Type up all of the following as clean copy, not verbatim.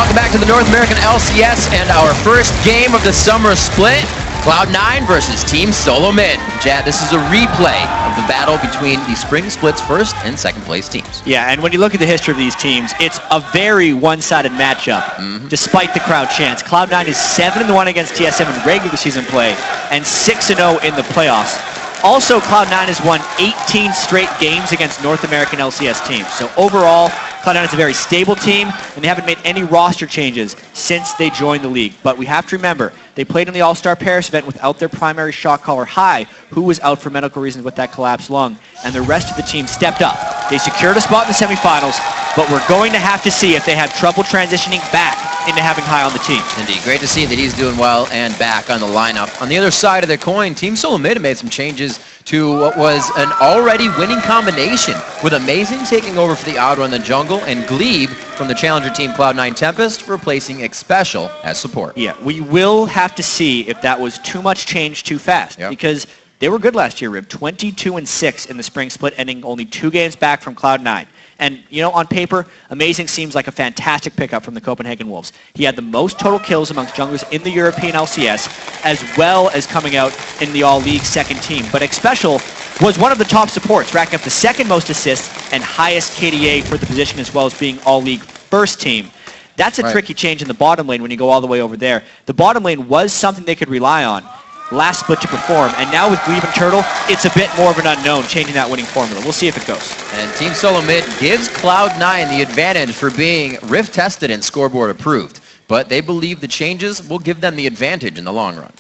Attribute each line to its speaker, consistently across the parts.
Speaker 1: Welcome back to the North American LCS and our first game of the summer split. Cloud9 versus Team Solo Mid. Chad, this is a replay of the battle between the Spring Split's first and second place teams.
Speaker 2: Yeah, and when you look at the history of these teams, it's a very one-sided matchup, despite the crowd chants. Cloud9 is 7-1 against TSM in regular season play and 6-0 in the playoffs. Also, Cloud9 has won 18 straight games against North American LCS teams. So overall, Cloud9 is a very stable team, and they haven't made any roster changes since they joined the league. But we have to remember, they played in the All-Star Paris event without their primary shot caller, High, who was out for medical reasons with that collapsed lung, and the rest of the team stepped up. They secured a spot in the semifinals, but we're going to have to see if they have trouble transitioning back into having High on the team.
Speaker 1: Indeed. Great to see that he's doing well and back on the lineup. On the other side of the coin, Team Solo Mid made some changes to what was an already winning combination, with Amazing taking over for the odd one in the jungle and Glebe from the challenger team Cloud9 Tempest replacing Xpecial as support.
Speaker 2: Yeah, we will have to see if that was too much change too fast, because they were good last year, Rib. 22-6 in the spring split, ending only 2 games back from Cloud9. And, you know, on paper, Amazing seems like a fantastic pickup from the Copenhagen Wolves. He had the most total kills amongst junglers in the European LCS, as well as coming out in the All-League second team. But Xpecial was one of the top supports, racking up the second most assists and highest KDA for the position, as well as being All-League first team. That's a tricky change in the bottom lane when you go all the way over there. The bottom lane was something they could rely on last split to perform, and now with Glebe and Turtle, it's a bit more of an unknown, changing that winning formula. We'll see if it goes.
Speaker 1: And Team Solo Mid gives Cloud9 the advantage for being Rift tested and scoreboard approved, but they believe the changes will give them the advantage in the long run.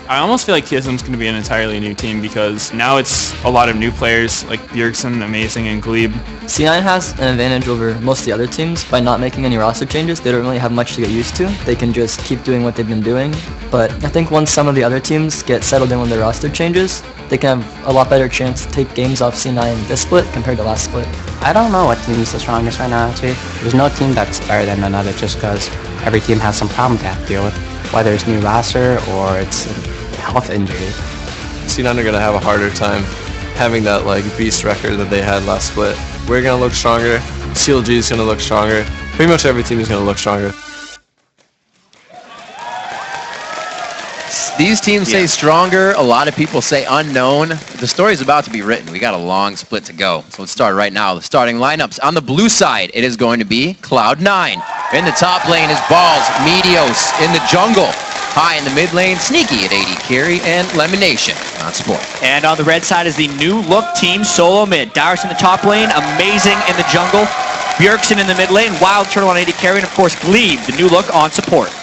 Speaker 3: I almost feel like TSM's going to be an entirely new team because now it's a lot of new players like Bjergsen, Amazing, and Glebe.
Speaker 4: C9 has an advantage over most of the other teams by not making any roster changes. They don't really have much to get used to. They can just keep doing what they've been doing. But I think once some of the other teams get settled in with their roster changes, they can have a lot better chance to take games off C9 this split compared to last split.
Speaker 5: I don't know what team is the strongest right now, actually. There's no team that's better than another just because every team has some problem to have to deal with, whether it's new roster or it's health injury.
Speaker 6: C9 are going to have a harder time having that beast record that they had last split. We're going to look stronger. CLG is going to look stronger. Pretty much every team is going to look stronger.
Speaker 1: These teams say stronger. A lot of people say unknown. The story's about to be written. We got a long split to go. So let's start right now. The starting lineups. On the blue side, it is going to be Cloud9. In the top lane is Balls, Meteos in the jungle. High in the mid lane, Sneaky at AD carry, and Lemonation on support.
Speaker 2: And on the red side is the new look Team Solo Mid. Dyrus in the top lane, Amazing in the jungle, Bjergsen in the mid lane, Wild Turtle on AD carry, and of course Glebe, the new look on support.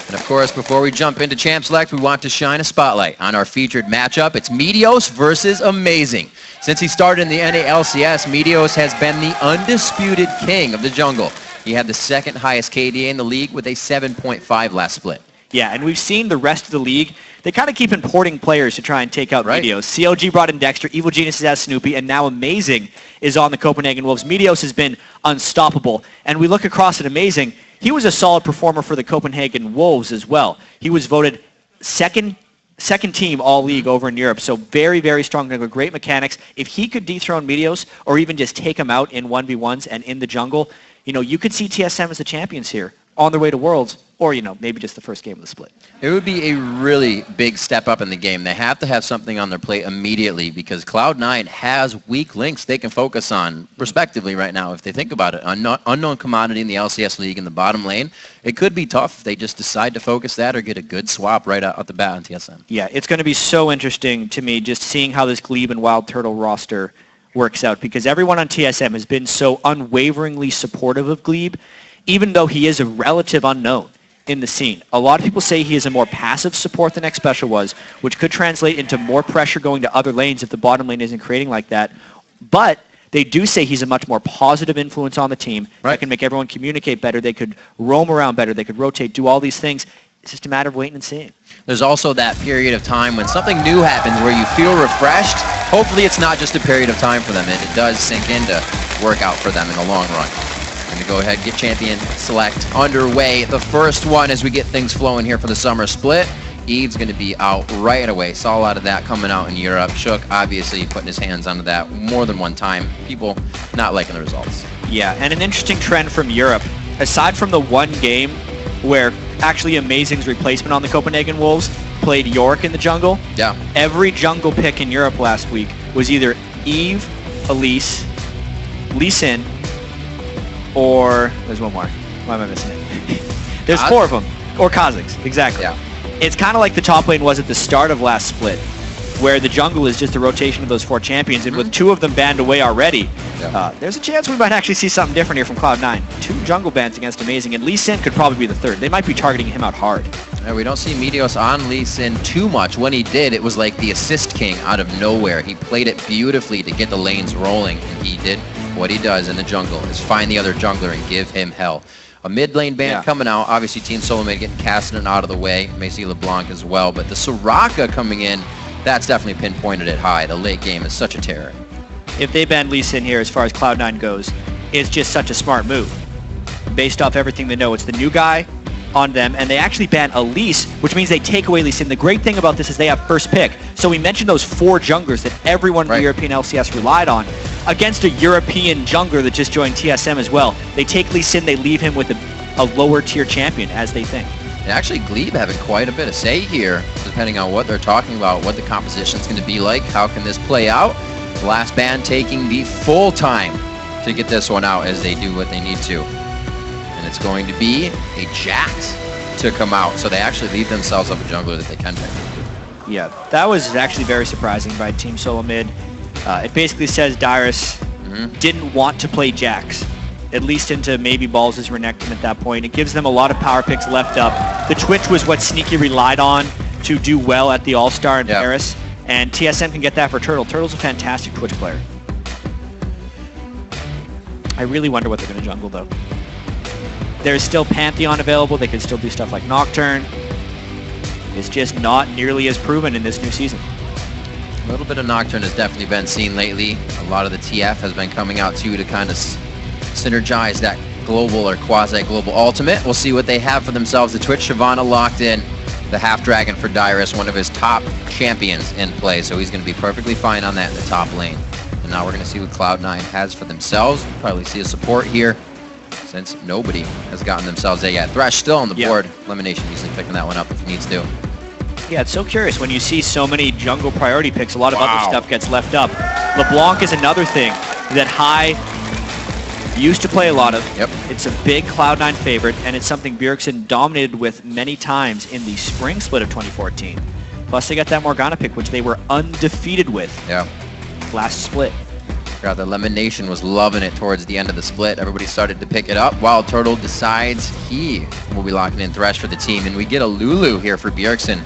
Speaker 1: And of course, before we jump into Champ Select, we want to shine a spotlight on our featured matchup. It's Meteos versus Amazing. Since he started in the NALCS, Meteos has been the undisputed king of the jungle. He had the second highest KDA in the league with a 7.5 last split.
Speaker 2: Yeah, and we've seen the rest of the league. They kind of keep importing players to try and take out Meteos. CLG brought in Dexter, Evil Genius has Snoopy, and now Amazing is on the Copenhagen Wolves. Meteos has been unstoppable. And we look across at Amazing. He was a solid performer for the Copenhagen Wolves as well. He was voted second team all-league over in Europe, so very, very strong, great mechanics. If he could dethrone Meteos or even just take him out in 1v1s and in the jungle, you know, you could see TSM as the champions here on their way to Worlds, or, you know, maybe just the first game of the split.
Speaker 1: It would be a really big step up in the game. They have to have something on their plate immediately because Cloud9 has weak links they can focus on, respectively, right now. If they think about it, unknown commodity in the LCS League in the bottom lane, it could be tough if they just decide to focus that or get a good swap right out the bat on TSM.
Speaker 2: Yeah, it's going to be so interesting to me just seeing how this Glebe and Wild Turtle roster works out because everyone on TSM has been so unwaveringly supportive of Glebe, even though he is a relative unknown in the scene. A lot of people say he is a more passive support than Xpecial was, which could translate into more pressure going to other lanes if the bottom lane isn't creating like that. But they do say he's a much more positive influence on the team that can make everyone communicate better. They could roam around better. They could rotate, do all these things. It's just a matter of waiting and seeing.
Speaker 1: There's also that period of time when something new happens where you feel refreshed. Hopefully it's not just a period of time for them, and it does sink in to work out for them in the long run. We're going to go ahead and get Champion Select underway. The first one as we get things flowing here for the summer split. Eve's going to be out right away. Saw a lot of that coming out in Europe. Shook, obviously, putting his hands onto that more than one time. People not liking the results.
Speaker 2: Yeah, and an interesting trend from Europe, aside from the one game where actually Amazing's replacement on the Copenhagen Wolves played York in the jungle, every jungle pick in Europe last week was either Eve, Elise, Lee Sin, or there's one more. Why am I missing it? There's 4 of them. Or Kha'Zix, exactly.
Speaker 1: Yeah.
Speaker 2: It's kind of like the top lane was at the start of last split, where the jungle is just a rotation of those 4 champions, and with 2 of them banned away already, there's a chance we might actually see something different here from Cloud9. 2 jungle bans against Amazing, and Lee Sin could probably be the 3rd. They might be targeting him out hard.
Speaker 1: Yeah, we don't see Meteos on Lee Sin too much. When he did, it was like the assist king out of nowhere. He played it beautifully to get the lanes rolling, and he did what he does in the jungle, is find the other jungler and give him hell. A mid lane ban coming out. Obviously, Team Solo Mid getting Cassidy out of the way. May see LeBlanc as well. But the Soraka coming in, that's definitely pinpointed it high. The late game is such a terror.
Speaker 2: If they ban Lee Sin here, as far as Cloud9 goes, it's just such a smart move. Based off everything they know, it's the new guy on them, and they actually ban Elise, which means they take away Lee Sin. The great thing about this is they have first pick. So we mentioned those 4 junglers that everyone in the European LCS relied on against a European jungler that just joined TSM as well. They take Lee Sin, they leave him with a lower tier champion, as they think.
Speaker 1: And actually, Glebe having quite a bit of say here, depending on what they're talking about, what the composition's going to be like, how can this play out. The last band taking the full time to get this one out as they do what they need to. And it's going to be a Jax to come out, so they actually leave themselves up a jungler that they can pick.
Speaker 2: Yeah, that was actually very surprising by Team Solo Mid. It basically says Dyrus didn't want to play Jax, at least into maybe Balls' Renekton at that point. It gives them a lot of power picks left up. The Twitch was what Sneaky relied on to do well at the All-Star in Paris, and TSM can get that for Turtle. Turtle's a fantastic Twitch player. I really wonder what they're going to jungle, though. There's still Pantheon available. They can still do stuff like Nocturne. It's just not nearly as proven in this new season.
Speaker 1: A little bit of Nocturne has definitely been seen lately. A lot of the TF has been coming out too to kind of synergize that global or quasi-global ultimate. We'll see what they have for themselves. The Twitch Shyvana locked in. The Half Dragon for Dyrus, one of his top champions in play, so he's going to be perfectly fine on that in the top lane. And now we're going to see what Cloud9 has for themselves. We'll probably see a support here, since nobody has gotten themselves a yet. Thresh still on the board. Elimination usually picking that one up if he needs to.
Speaker 2: Yeah, it's so curious when you see so many jungle priority picks, a lot of other stuff gets left up. LeBlanc is another thing that High used to play a lot of. It's a big Cloud9 favorite, and it's something Bjergsen dominated with many times in the spring split of 2014. Plus they got that Morgana pick, which they were undefeated with last split.
Speaker 1: The Elimination was loving it towards the end of the split. Everybody started to pick it up. Wild Turtle decides he will be locking in Thresh for the team, and we get a Lulu here for Bjergsen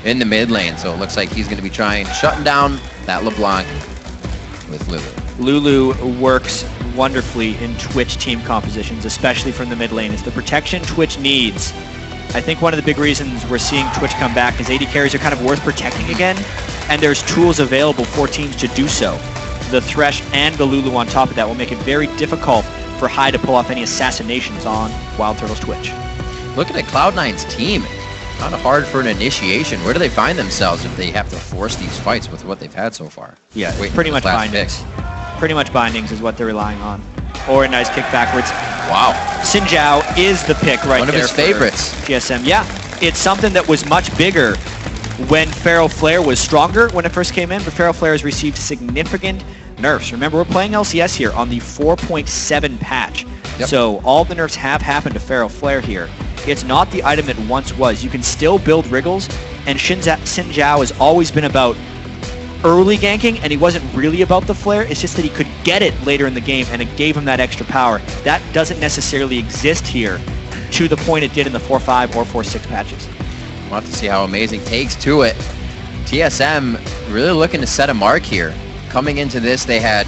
Speaker 1: in the mid lane. So it looks like he's going to be shutting down that LeBlanc with Lulu.
Speaker 2: Lulu works wonderfully in Twitch team compositions, especially from the mid lane. It's the protection Twitch needs. I think one of the big reasons we're seeing Twitch come back is AD carries are kind of worth protecting again, and there's tools available for teams to do so. The Thresh and the Lulu on top of that will make it very difficult for High to pull off any assassinations on Wild Turtle's Twitch.
Speaker 1: Looking at Cloud9's team, kind of hard for an initiation. Where do they find themselves if they have to force these fights with what they've had so far?
Speaker 2: Yeah, pretty much bindings. Pretty much bindings is what they're relying on. Or a nice kick backwards.
Speaker 1: Wow.
Speaker 2: Xin Zhao is the pick right there.
Speaker 1: One of his favorites.
Speaker 2: TSM. Yeah, it's something that was much bigger when Feral Flare was stronger when it first came in, but Feral Flare has received significant nerfs. Remember, we're playing LCS here on the 4.7 patch. So all the nerfs have happened to Feral Flare here. It's not the item it once was. You can still build Wriggles, and Xin Zhao has always been about early ganking, and he wasn't really about the flare. It's just that he could get it later in the game, and it gave him that extra power. That doesn't necessarily exist here to the point it did in the 4.5 or 4.6 patches.
Speaker 1: We'll have to see how Amazing takes to it. TSM really looking to set a mark here. Coming into this, they had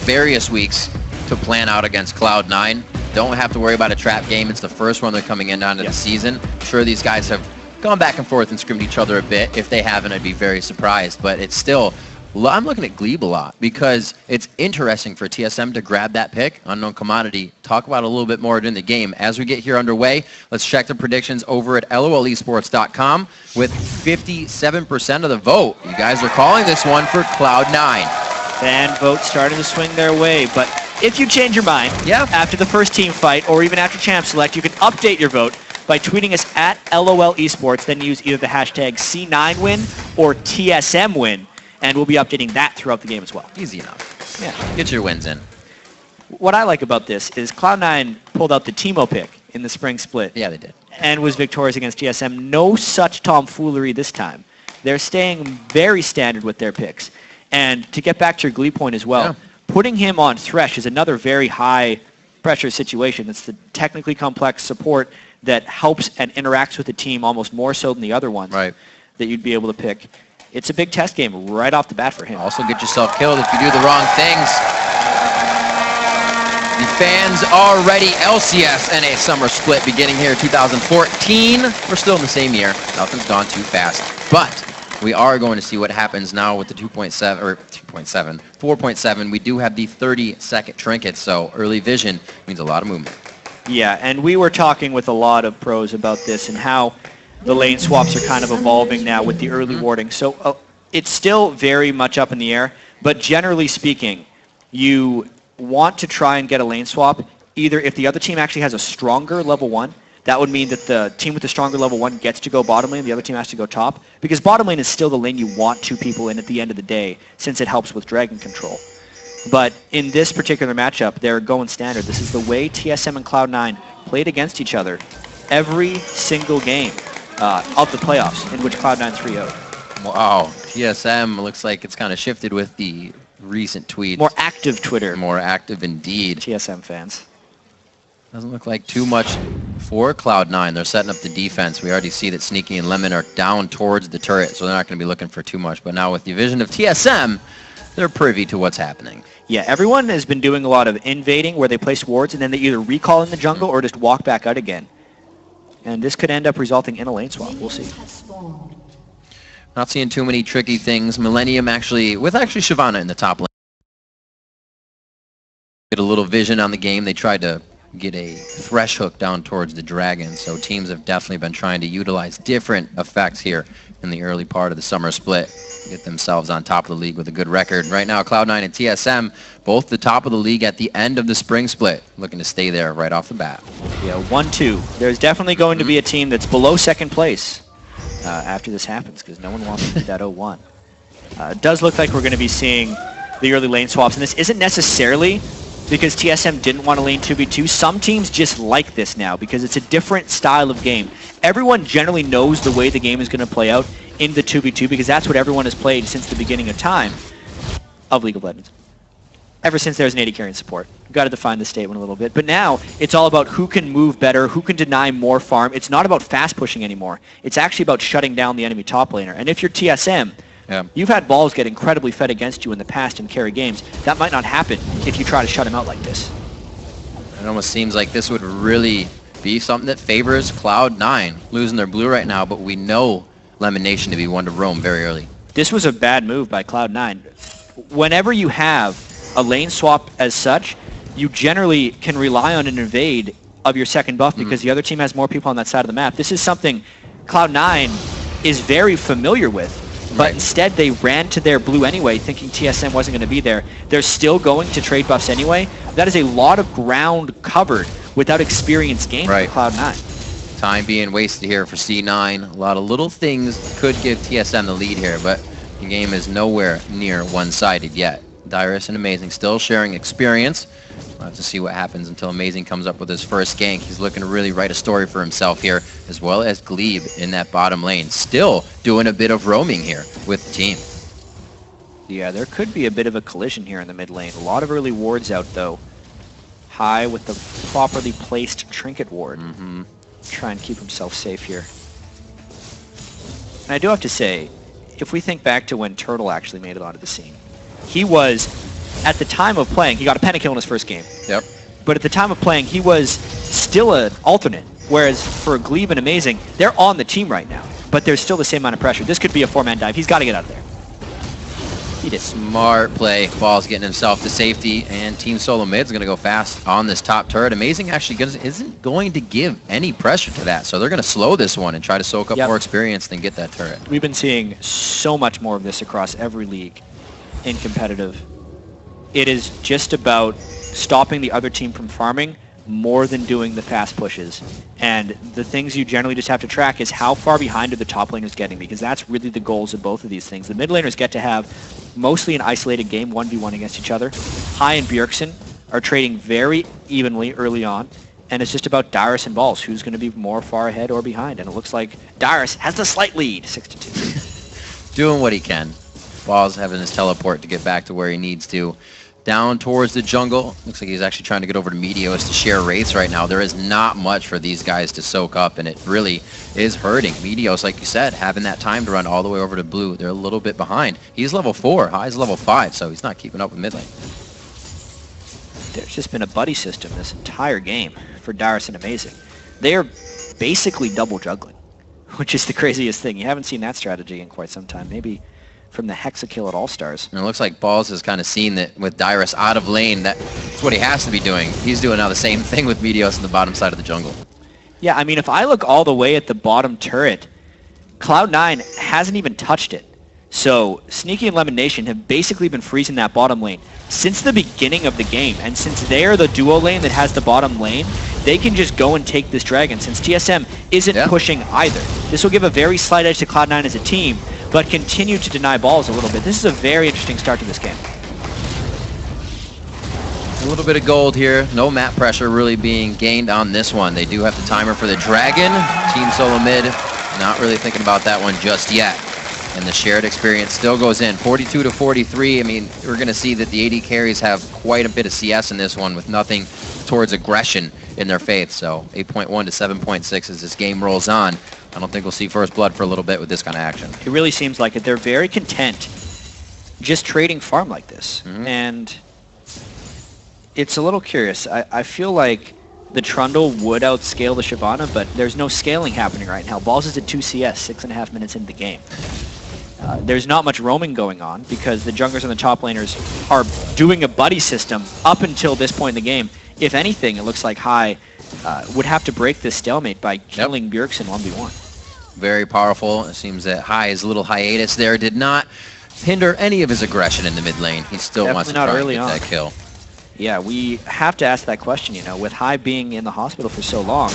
Speaker 1: various weeks to plan out against Cloud9. Don't have to worry about a trap game. It's the first one they're coming in onto the season. Sure, these guys have gone back and forth and scrimmed each other a bit. If they haven't, I'd be very surprised. But it's still, I'm looking at Glebe a lot because it's interesting for TSM to grab that pick, unknown commodity. Talk about it a little bit more during the game. As we get here underway, let's check the predictions over at lolesports.com with 57% of the vote. You guys are calling this one for Cloud9.
Speaker 2: Fan votes starting to swing their way, but If you change your mind after the first team fight or even after Champ Select, you can update your vote by tweeting us at LOL Esports, then use either the hashtag C9win or TSMwin, and we'll be updating that throughout the game as well.
Speaker 1: Easy enough.
Speaker 2: Yeah.
Speaker 1: Get your wins in.
Speaker 2: What I like about this is Cloud9 pulled out the Teemo pick in the spring split.
Speaker 1: Yeah, they did.
Speaker 2: And was victorious against TSM. No such tomfoolery this time. They're staying very standard with their picks. And to get back to your Glee point as well, putting him on Thresh is another very high pressure situation. It's the technically complex support that helps and interacts with the team almost more so than the other ones that you'd be able to pick. It's a big test game right off the bat for him.
Speaker 1: Also get yourself killed if you do the wrong things. The fans are ready. LCS NA Summer Split beginning here 2014. We're still in the same year. Nothing's gone too fast. But we are going to see what happens now with the 2.7, or 2.7, 4.7. We do have the 30-second trinket, so early vision means a lot of movement.
Speaker 2: Yeah, and we were talking with a lot of pros about this and how the lane swaps are kind of evolving now with the early warding. So it's still very much up in the air, but generally speaking, you want to try and get a lane swap either if the other team actually has a stronger level 1. That would mean that the team with the stronger level 1 gets to go bottom lane, the other team has to go top, because bottom lane is still the lane you want 2 people in at the end of the day, since it helps with dragon control. But in this particular matchup, they're going standard. This is the way TSM and Cloud9 played against each other every single game of the playoffs in which Cloud9 3-0'd.
Speaker 1: Wow, TSM looks like it's kind of shifted with the recent tweets.
Speaker 2: More active Twitter.
Speaker 1: More active indeed.
Speaker 2: TSM fans.
Speaker 1: Doesn't look like too much for Cloud9. They're setting up the defense. We already see that Sneaky and Lemon are down towards the turret, so they're not going to be looking for too much. But now with the vision of TSM, they're privy to what's happening.
Speaker 2: Yeah, everyone has been doing a lot of invading where they place wards and then they either recall in the jungle or just walk back out again. And this could end up resulting in a lane swap. We'll see.
Speaker 1: Not seeing too many tricky things. Millennium actually, with Shyvana in the top lane. Get a little vision on the game. They tried to get a Thresh hook down towards the Dragon, so teams have definitely been trying to utilize different effects here in the early part of the summer split. Get themselves on top of the league with a good record. Right now, Cloud9 and TSM, both the top of the league at the end of the spring split, looking to stay there right off the bat.
Speaker 2: Yeah, 1-2. There's definitely going to be a team that's below second place after this happens, because no one wants to do that 0-1. It does look like we're going to be seeing the early lane swaps, and this isn't necessarily because TSM didn't want to lane 2v2. Some teams just like this now because it's a different style of game. Everyone generally knows the way the game is going to play out in the 2v2 because that's what everyone has played since the beginning of time of League of Legends. Ever since there's an AD carry and support. We've got to define the statement a little bit. But now it's all about who can move better, who can deny more farm. It's not about fast pushing anymore. It's actually about shutting down the enemy top laner. And if you're TSM, you've had balls get incredibly fed against you in the past in carry games. That might not happen if you try to shut him out like this.
Speaker 1: It almost seems like this would really be something that favors Cloud9, losing their blue right now, but we know Lemon Nation to be one to roam very early.
Speaker 2: This was a bad move by Cloud9. Whenever you have a lane swap as such, you generally can rely on an invade of your second buff because the other team has more people on that side of the map. This is something Cloud9 is very familiar with. But instead, they ran to their blue anyway, thinking TSM wasn't going to be there. They're still going to trade buffs anyway. That is a lot of ground covered without experience gained for Cloud9.
Speaker 1: Time being wasted here for C9. A lot of little things could give TSM the lead here, but the game is nowhere near one-sided yet. Dyrus and Amazing still sharing experience. We'll have to see what happens until Amazing comes up with his first gank. He's looking to really write a story for himself here, as well as Glebe in that bottom lane. Still doing a bit of roaming here with the team.
Speaker 2: Yeah, there could be a bit of a collision here in the mid lane. A lot of early wards out, though. High with the properly placed trinket ward. Try and keep himself safe here. And I do have to say, if we think back to when Turtle actually made it onto the scene, he was, at the time of playing, he got a pentakill in his first game. But at the time of playing, he was still an alternate. Whereas for Glebe and Amazing, they're on the team right now. But there's still the same amount of pressure. This could be a 4-man dive. He's got to get out of there. He did.
Speaker 1: Smart play. Ball's getting himself to safety, and Team Solo Mid's going to go fast on this top turret. Amazing actually isn't going to give any pressure to that, so they're going to slow this one and try to soak up more experience than get that turret.
Speaker 2: We've been seeing so much more of this across every league in competitive. It is just about stopping the other team from farming more than doing the fast pushes. And the things you generally just have to track is how far behind are the top laners getting, because that's really the goals of both of these things. The mid laners get to have mostly an isolated game, 1v1 against each other. Hai and Bjergsen are trading very evenly early on, and it's just about Dyrus and Balls, who's going to be more far ahead or behind. And it looks like Dyrus has the slight lead, 6-2.
Speaker 1: Doing what he can. Balls having his teleport to get back to where he needs to. Down towards the jungle. Looks like he's actually trying to get over to Meteos to share wraiths right now. There is not much for these guys to soak up, and it really is hurting. Meteos, like you said, having that time to run all the way over to blue. They're a little bit behind. He's level 4. Hai's level 5, so he's not keeping up with mid lane.
Speaker 2: There's just been a buddy system this entire game for Dyrus and Amazing. They are basically double juggling, which is the craziest thing. You haven't seen that strategy in quite some time. Maybe from the Hexakill at All-Stars.
Speaker 1: And it looks like Balls has kind of seen that with Dyrus out of lane, that's what he has to be doing. He's doing now the same thing with Meteos on the bottom side of the jungle.
Speaker 2: Yeah, I mean, if I look all the way at the bottom turret, Cloud9 hasn't even touched it. So Sneaky and Lemon Nation have basically been freezing that bottom lane since the beginning of the game. And since they're the duo lane that has the bottom lane, they can just go and take this dragon since TSM isn't pushing either. This will give a very slight edge to Cloud9 as a team, but continue to deny Balls a little bit. This is a very interesting start to this game.
Speaker 1: A little bit of gold here. No map pressure really being gained on this one. They do have the timer for the dragon. Team Solo Mid not really thinking about that one just yet. And the shared experience still goes in. 42-43. I mean, we're going to see that the AD carries have quite a bit of CS in this one with nothing towards aggression in their faith. So 8.1 to 7.6 as this game rolls on. I don't think we'll see first blood for a little bit with this kind of action.
Speaker 2: It really seems like it. They're very content just trading farm like this. And it's a little curious. I feel like the Trundle would outscale the Shyvana, but there's no scaling happening right now. Balls is at 2 CS, 6.5 minutes into the game. There's not much roaming going on because the junglers and the top laners are doing a buddy system up until this point in the game. If anything, it looks like Hai would have to break this stalemate by killing Bjergsen 1v1.
Speaker 1: Very powerful. It seems that Hai's little hiatus there did not hinder any of his aggression in the mid lane. He still wants to try and get that kill.
Speaker 2: Yeah, we have to ask that question, you know, with Hai being in the hospital for so long,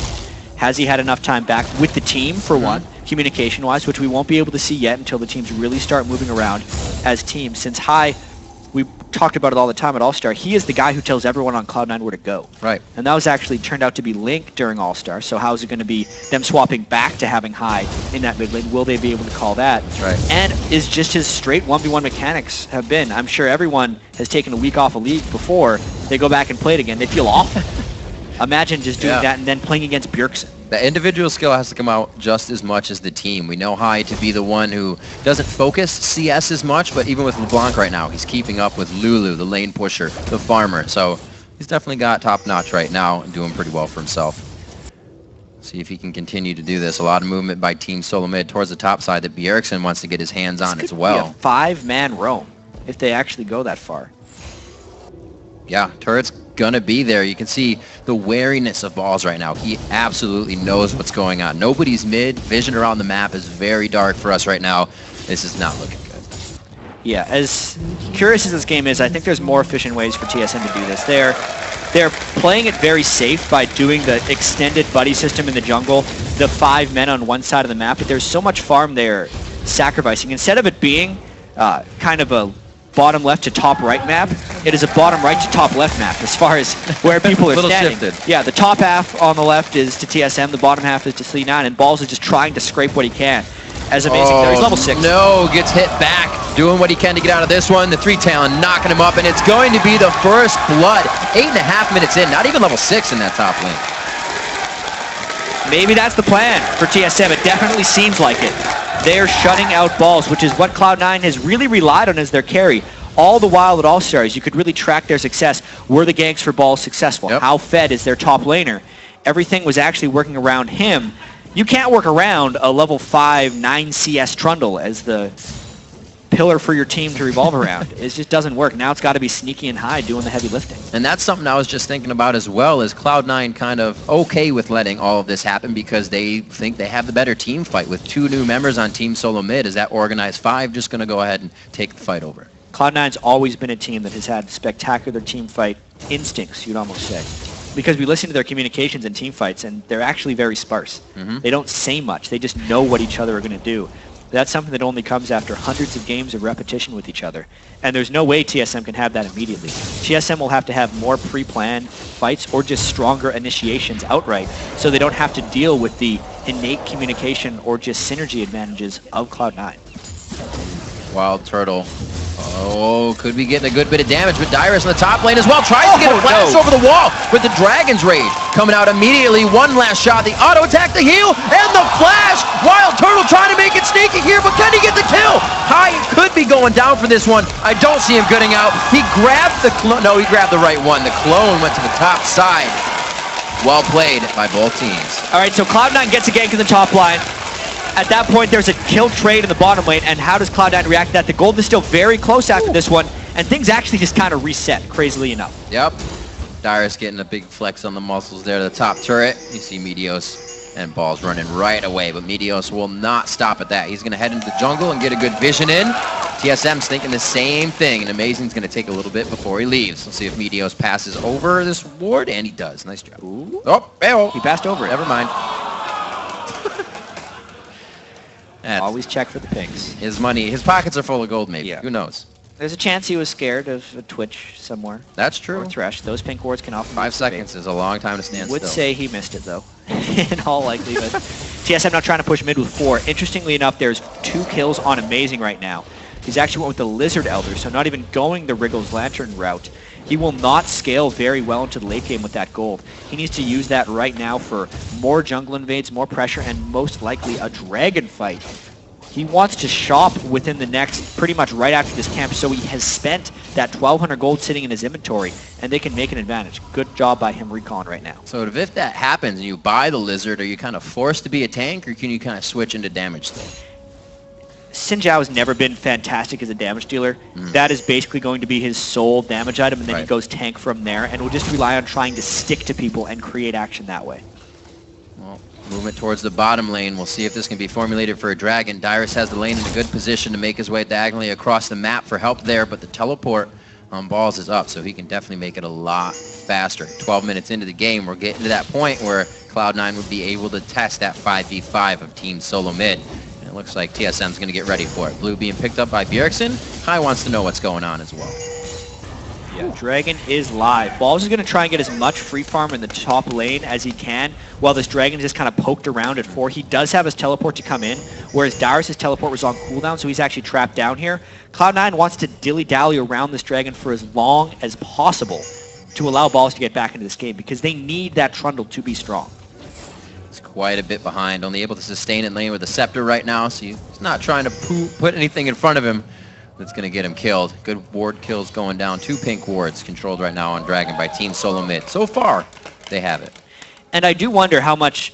Speaker 2: has he had enough time back with the team, for one, communication-wise, which we won't be able to see yet until the teams really start moving around as teams. Since Hai, we talked about it all the time at All-Star, he is the guy who tells everyone on Cloud9 where to go.
Speaker 1: Right.
Speaker 2: And that was actually turned out to be Link during All-Star, so how is it going to be them swapping back to having Hai in that mid lane? Will they be able to call that?
Speaker 1: That's right.
Speaker 2: And is just his straight 1v1 mechanics have been. I'm sure everyone has taken a week off a league before they go back and play it again. They feel awful. Imagine just doing that and then playing against Bjergsen.
Speaker 1: The individual skill has to come out just as much as the team. We know Hai to be the one who doesn't focus CS as much, but even with LeBlanc right now, he's keeping up with Lulu, the lane pusher, the farmer. So he's definitely got top notch right now and doing pretty well for himself. See if he can continue to do this. A lot of movement by Team Solo Mid towards the top side that Bjergsen wants to get his hands on as well.
Speaker 2: Be a 5-man roam if they actually go that far.
Speaker 1: Yeah, turret's gonna be there. You can see the wariness of Balls right now. He absolutely knows what's going on. Nobody's mid. Vision around the map is very dark for us right now. This is not looking good.
Speaker 2: Yeah, as curious as this game is, I think there's more efficient ways for TSM to do this. They're playing it very safe by doing the extended buddy system in the jungle, the 5 men on one side of the map, but there's so much farm they're sacrificing. Instead of it being kind of a bottom left to top right map, it is a bottom right to top left map as far as where people are standing.
Speaker 1: Shifted.
Speaker 2: Yeah, the top half on the left is to TSM, the bottom half is to C9, and Balls is just trying to scrape what he can. As Amazing there, he's level 6.
Speaker 1: No, gets hit back, doing what he can to get out of this one. The 3 Talon knocking him up, and it's going to be the first blood. 8.5 minutes in, not even level 6 in that top lane.
Speaker 2: Maybe that's the plan for TSM. It definitely seems like it. They're shutting out Balls, which is what Cloud9 has really relied on as their carry. All the while at All-Stars, you could really track their success. Were the ganks for Balls successful?
Speaker 1: Yep.
Speaker 2: How fed is their top laner? Everything was actually working around him. You can't work around a level 5, 9 CS Trundle as the pillar for your team to revolve around. It just doesn't work. Now it's got to be Sneaky and Hai doing the heavy lifting.
Speaker 1: And that's something I was just thinking about as well, is Cloud9 kind of okay with letting all of this happen because they think they have the better team fight with 2 new members on Team Solo Mid. Is that organized 5 just going to go ahead and take the fight over?
Speaker 2: Cloud9's always been a team that has had spectacular team fight instincts, you'd almost say. Because we listen to their communications and team fights, and they're actually very sparse. They don't say much. They just know what each other are going to do. That's something that only comes after hundreds of games of repetition with each other. And there's no way TSM can have that immediately. TSM will have to have more pre-planned fights or just stronger initiations outright so they don't have to deal with the innate communication or just synergy advantages of Cloud9.
Speaker 1: Wild Turtle. Oh, could be getting a good bit of damage, but Dyrus in the top lane as well tries to get a flash over the wall with the Dragon's Rage. Coming out immediately, one last shot, the auto attack, the heal, and the flash! Wild Turtle trying to make it sneaky here, but can he get the kill? High could be going down for this one. I don't see him getting out. He grabbed the clone, no, he grabbed the right one. The clone went to the top side. Well played by both teams.
Speaker 2: All right, so Cloud9 gets a gank in the top line. At that point, there's a kill trade in the bottom lane, and how does Cloud9 react to that? The gold is still very close after this one, and things actually just kind of reset, crazily enough.
Speaker 1: Yep. Dyrus getting a big flex on the muscles there to the top turret. You see Meteos and Balls running right away, but Meteos will not stop at that. He's going to head into the jungle and get a good vision in. TSM's thinking the same thing, and Amazing's going to take a little bit before he leaves. We'll see if Meteos passes over this ward, and he does. Nice job.
Speaker 2: Ooh.
Speaker 1: Oh,
Speaker 2: He passed over it.
Speaker 1: never mind.
Speaker 2: Always check for the pinks.
Speaker 1: His money, his pockets are full of gold, maybe.
Speaker 2: Yeah.
Speaker 1: Who knows?
Speaker 2: There's a chance he was scared of a Twitch somewhere.
Speaker 1: That's
Speaker 2: Or
Speaker 1: true.
Speaker 2: Thresh. Those pink wards can often
Speaker 1: 5 seconds is a long time to stand
Speaker 2: Would
Speaker 1: still.
Speaker 2: say he missed it, though, in all likelihood. TSM now trying to push mid with 4. Interestingly enough, there's 2 kills on Amazing right now. He's actually went with the Lizard Elder, so not even going the Wriggles Lantern route. He will not scale very well into the late game with that gold. He needs to use that right now for more jungle invades, more pressure, and most likely a dragon fight. He wants to shop within the next, pretty much right after this camp, so he has spent that 1,200 gold sitting in his inventory, and they can make an advantage. Good job by him recalling right now.
Speaker 1: So if that happens and you buy the Lizard, are you kind of forced to be a tank, or can you kind of switch into damage still?
Speaker 2: Xin Zhao has never been fantastic as a damage dealer. That is basically going to be his sole damage item, and then he goes tank from there, and will just rely on trying to stick to people and create action that way.
Speaker 1: Well, movement towards the bottom lane. We'll see if this can be formulated for a dragon. Dyrus has the lane in a good position to make his way diagonally across the map for help there, but the teleport on Balls is up, so he can definitely make it a lot faster. 12 minutes into the game, we're getting to that point where Cloud9 would be able to test that 5v5 of Team Solo Mid. And it looks like TSM's going to get ready for it. Blue being picked up by Bjergsen. High wants to know what's going on as well.
Speaker 2: Yeah. Dragon is live. Balls is going to try and get as much free farm in the top lane as he can, while this Dragon is just kind of poked around at 4. He does have his teleport to come in, whereas Dyrus' teleport was on cooldown, so he's actually trapped down here. Cloud9 wants to dilly-dally around this Dragon for as long as possible to allow Balls to get back into this game, because they need that Trundle to be strong.
Speaker 1: He's quite a bit behind, only able to sustain in lane with the Scepter right now, so he's not trying to put anything in front of him that's going to get him killed. Good ward kills going down. 2 pink wards controlled right now on Dragon by Team Solo Mid. So far, they have it.
Speaker 2: And I do wonder how much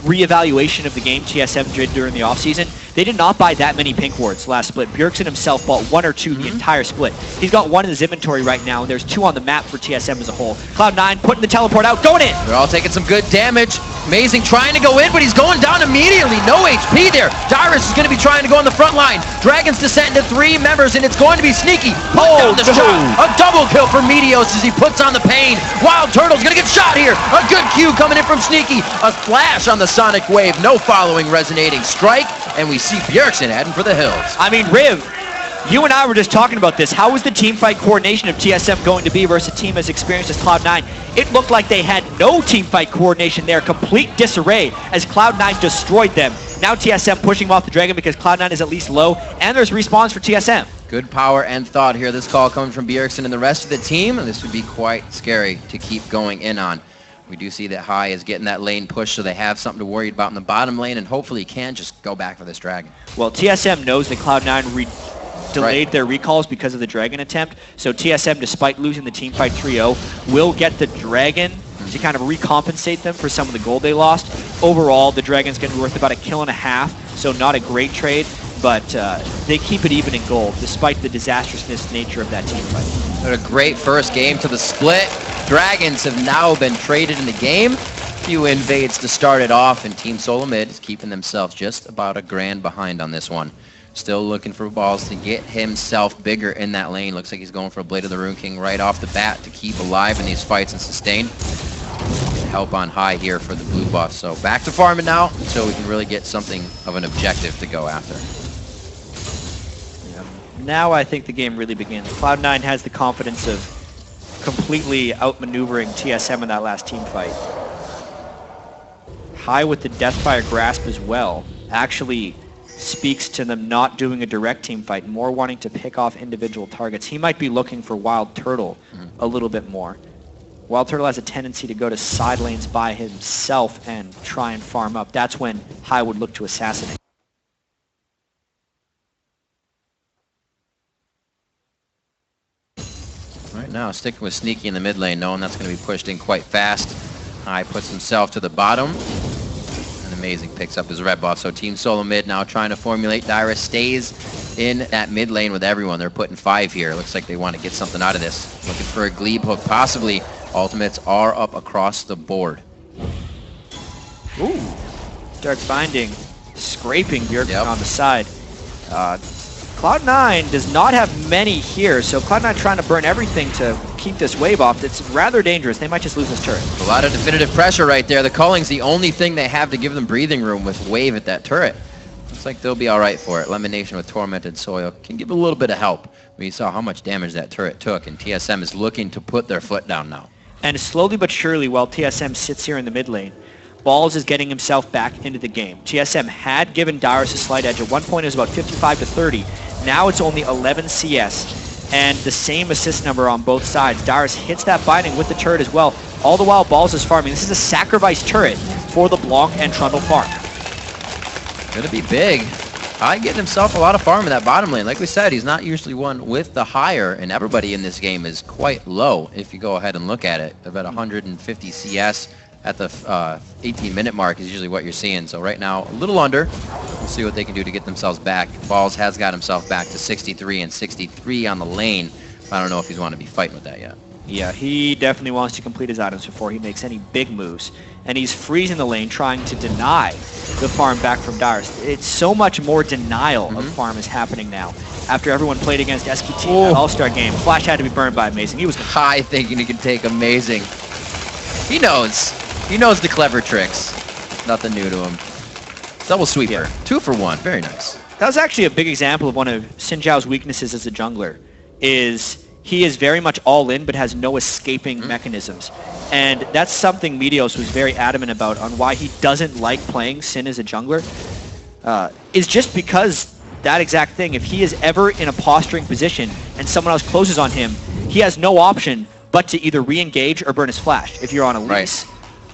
Speaker 2: reevaluation of the game TSM did during the offseason. They did not buy that many pink wards last split. Bjergsen himself bought 1 or 2 the entire split. He's got 1 in his inventory right now, and there's 2 on the map for TSM as a whole. Cloud9 putting the teleport out, going in!
Speaker 1: They're all taking some good damage. Amazing trying to go in, but he's going down immediately. No HP there. Dyrus is going to be trying to go on the front line. Dragon's descent into 3 members, and it's going to be sneaky. Down the shot. A double kill for Meteos as he puts on the pain. Wild Turtle's going to get shot here. A good Q coming in from Sneaky. A flash on the Sonic Wave. No following resonating strike, and we see Bjergsen heading for the hills.
Speaker 2: I mean, Riv, you and I were just talking about this. How was the team fight coordination of TSM going to be versus a team as experienced as Cloud9? It looked like they had no team fight coordination there. Complete disarray as Cloud9 destroyed them. Now TSM pushing off the Dragon because Cloud9 is at least low, and there's respawns for TSM.
Speaker 1: Good power and thought here. This call coming from Bjergsen and the rest of the team, and this would be quite scary to keep going in on. We do see that High is getting that lane push, so they have something to worry about in the bottom lane, and hopefully can just go back for this Dragon.
Speaker 2: Well, TSM knows that Cloud9 delayed their recalls because of the Dragon attempt, so TSM, despite losing the teamfight 3-0, will get the Dragon to kind of recompensate them for some of the gold they lost. Overall, the Dragon's going to be worth about 1.5 kills, so not a great trade, but they keep it even in gold, despite the disastrousness nature of that teamfight.
Speaker 1: What a great first game to the split. Dragons have now been traded in the game. Few invades to start it off, and Team Solo Mid is keeping themselves just about $1,000 behind on this one. Still looking for balls to get himself bigger in that lane. Looks like he's going for a Blade of the Rune King right off the bat to keep alive in these fights and sustain. Help on high here for the blue buff. So back to farming now, so we can really get something of an objective to go after.
Speaker 2: Now I think the game really begins. Cloud9 has the confidence of completely outmaneuvering TSM in that last team fight. High with the Deathfire Grasp as well actually speaks to them not doing a direct team fight, more wanting to pick off individual targets. He might be looking for Wild Turtle a little bit more. Wild Turtle has a tendency to go to side lanes by himself and try and farm up. That's when High would look to assassinate.
Speaker 1: Right now, sticking with Sneaky in the mid lane, knowing that's going to be pushed in quite fast. High puts himself to the bottom. And Amazing picks up his red buff. So Team Solo mid now trying to formulate. Dyrus stays in that mid lane with everyone. They're putting 5 here. Looks like they want to get something out of this. Looking for a Glebe hook, possibly. Ultimates are up across the board.
Speaker 2: Ooh. Dark Binding, scraping Bjergsen on the side. Cloud9 does not have many here, so Cloud9 trying to burn everything to keep this wave off. It's rather dangerous. They might just lose this turret.
Speaker 1: A lot of definitive pressure right there. The Culling's the only thing they have to give them breathing room with wave at that turret. Looks like they'll be all right for it. Lemonation with Tormented Soil can give a little bit of help. We saw how much damage that turret took, and TSM is looking to put their foot down now.
Speaker 2: And slowly but surely, while TSM sits here in the mid lane, Balls is getting himself back into the game. TSM had given Dyrus a slight edge. At one point it was about 55 to 30. Now it's only 11 CS. And the same assist number on both sides. Dyrus hits that binding with the turret as well. All the while Balls is farming. This is a sacrifice turret for the Blanc and Trundle farm.
Speaker 1: Gonna be big. High getting himself a lot of farm in that bottom lane. Like we said, he's not usually one with the higher, and everybody in this game is quite low if you go ahead and look at it. About 150 CS at the 18-minute mark is usually what you're seeing. So right now, a little under. We'll see what they can do to get themselves back. Balls has got himself back to 63 and 63 on the lane. I don't know if he's want to be fighting with that yet.
Speaker 2: Yeah, he definitely wants to complete his items before he makes any big moves. And he's freezing the lane, trying to deny the farm back from Dyrus. It's so much more denial of farm is happening now. After everyone played against SKT in that All-Star game, Flash had to be burned by Amazing. He was
Speaker 1: High thinking he can take Amazing. He knows. He knows the clever tricks. Nothing new to him. Double sweeper. Yeah. 2 for 1. Very nice.
Speaker 2: That was actually a big example of one of Xin Zhao's weaknesses as a jungler. He is very much all in, but has no escaping mechanisms. And that's something Meteos was very adamant about on why he doesn't like playing Xin as a jungler, is just because that exact thing. If he is ever in a posturing position and someone else closes on him, he has no option but to either re-engage or burn his flash. If you're on a Lee,